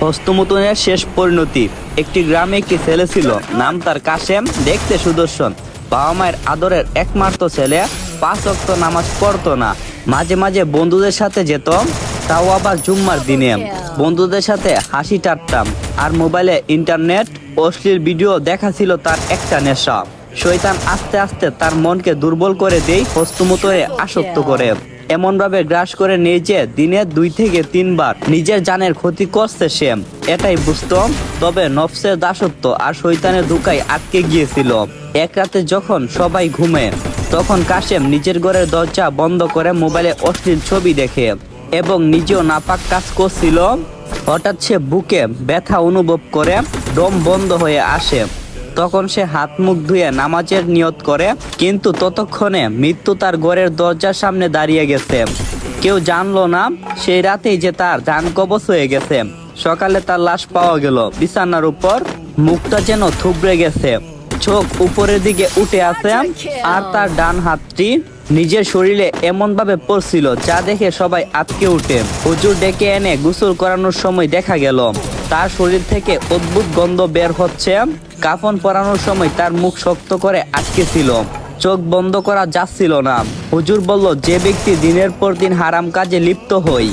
হস্তমৈথুনের শেষ পরিণতি। একটি গ্রামে একটি ছেলে ছিল, নাম তার কাশেম, দেখতে সুদর্শন। বাবা মায়ের আদরের একমাত্র ছেলে। 5 ওয়াক্ত নামাজ পড়তো না, মাঝে মাঝে বন্ধুদের সাথে যেত, তাও আবার জুম্মার দিনে। বন্ধুদের সাথে হাসি টাটতাম, আর মোবাইলে ইন্টারনেট অশ্লীল ভিডিও দেখা ছিল তার একটা নেশা। শয়তান আস্তে আস্তে তার মনকে দুর্বল করে দেয়, হস্তমৈথুনে আসক্ত করে। এমন ভাবে গ্রাস করে নেই যে দিনে 2 থেকে 3 বার নিজের জানের ক্ষতি করছে সে। এটাই বুঝতো, তবে নফসের দাসত্ব আর শয়তানের ধোঁকায় আটকে গিয়েছিল। এক রাতে যখন সবাই ঘুমে, তখন কাশেম নিজের ঘরের দরজা বন্ধ করে মোবাইলে অশ্লীল ছবি দেখে এবং নিজেও নাপাক কাজ করছিল। হঠাৎ সে বুকে ব্যথা অনুভব করে, দম বন্ধ হয়ে আসে। তখন সে হাত মুখ ধুয়ে নামাজের নিয়ত করে, কিন্তু ততক্ষণে মৃত্যু তার ঘরের দরজার সামনে দাঁড়িয়ে গেছে। কেউ জানলো না সেই রাতেই যে তার জান কবজ হয়ে গেছে। সকালে তার লাশ পাওয়া গেল বিছানার উপর, মুখটা যেন থুবড়ে গেছে, চোখ উপরের দিকে উঠে আসে, আর তার ডান হাতটি নিজের শরীরে এমন ভাবে পড়ছিল যা দেখে সবাই আটকে উঠে। হুজুর ডেকে এনে গোসল করানোর সময় দেখা গেল তার শরীর থেকে অদ্ভুত গন্ধ বের হচ্ছে। কাফন পরানোর সময় তার মুখ শক্ত করে আটকে ছিল, চোখ বন্ধ করা যাচ্ছিল না। হুজুর বলল, যে ব্যক্তি দিনের পর দিন হারাম কাজে লিপ্ত হই,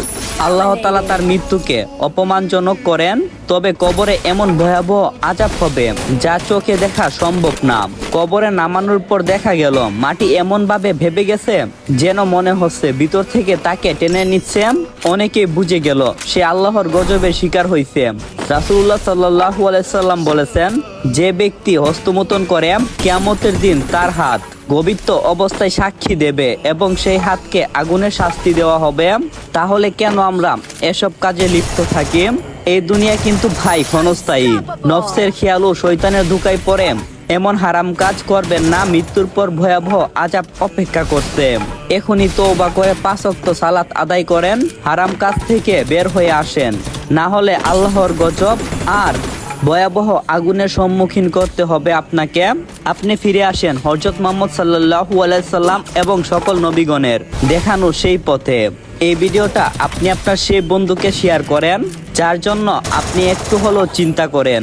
আল্লাহ তাআলা তার মৃত্যুকে অপমানজনক করেন, তবে কবরে এমন ভয়াবহ আযাব হবে যা চোখে দেখা সম্ভব না। কবরে নামানোর পর দেখা গেল মাটি এমন ভাবে ভেবে গেছে যেন মনে হচ্ছে ভিতর থেকে তাকে টেনে নিচ্ছে। অনেকেই বুঝে গেল সে আল্লাহর গজবের শিকার হয়েছে। রাসূলুল্লাহ সাল্লাল্লাহু আলাইহি সাল্লাম বলেছেন, যে ব্যক্তি হস্তমৈথুন করে, কিয়ামতের দিন তার হাত গবিত্ব অবস্থায় সাক্ষী দেবে এবং সেই হাতকে আগুনের শাস্তি দেওয়া হবে। তাহলে কেন আমরা এসব কাজে লিপ্ত থাকি? এই দুনিয়া কিন্তু ভাই ক্ষণস্থায়ী। নফসের খেয়াল ও শয়তানের ধোঁকায় পড়ে এমন হারাম কাজ করবেন না, মৃত্যুর পর ভয়াবহ আযাব অপেক্ষা করছে। এখনই তওবা করে 5 ওয়াক্ত সালাত আদায় করেন, হারাম কাজ থেকে বের হয়ে আসেন, না হলে আল্লাহর গজব আর ভয়াবহ আগুনের সম্মুখীন করতে হবে আপনাকে। আপনি ফিরে আসেন হযরত মুহাম্মদ সাল্লাল্লাহু আলাইহি সাল্লাম এবং সকল নবীগণের দেখানো সেই পথে। এই ভিডিওটা আপনি আপনার সেই বন্ধুকে শেয়ার করেন যার জন্য আপনি একটু হলেও চিন্তা করেন।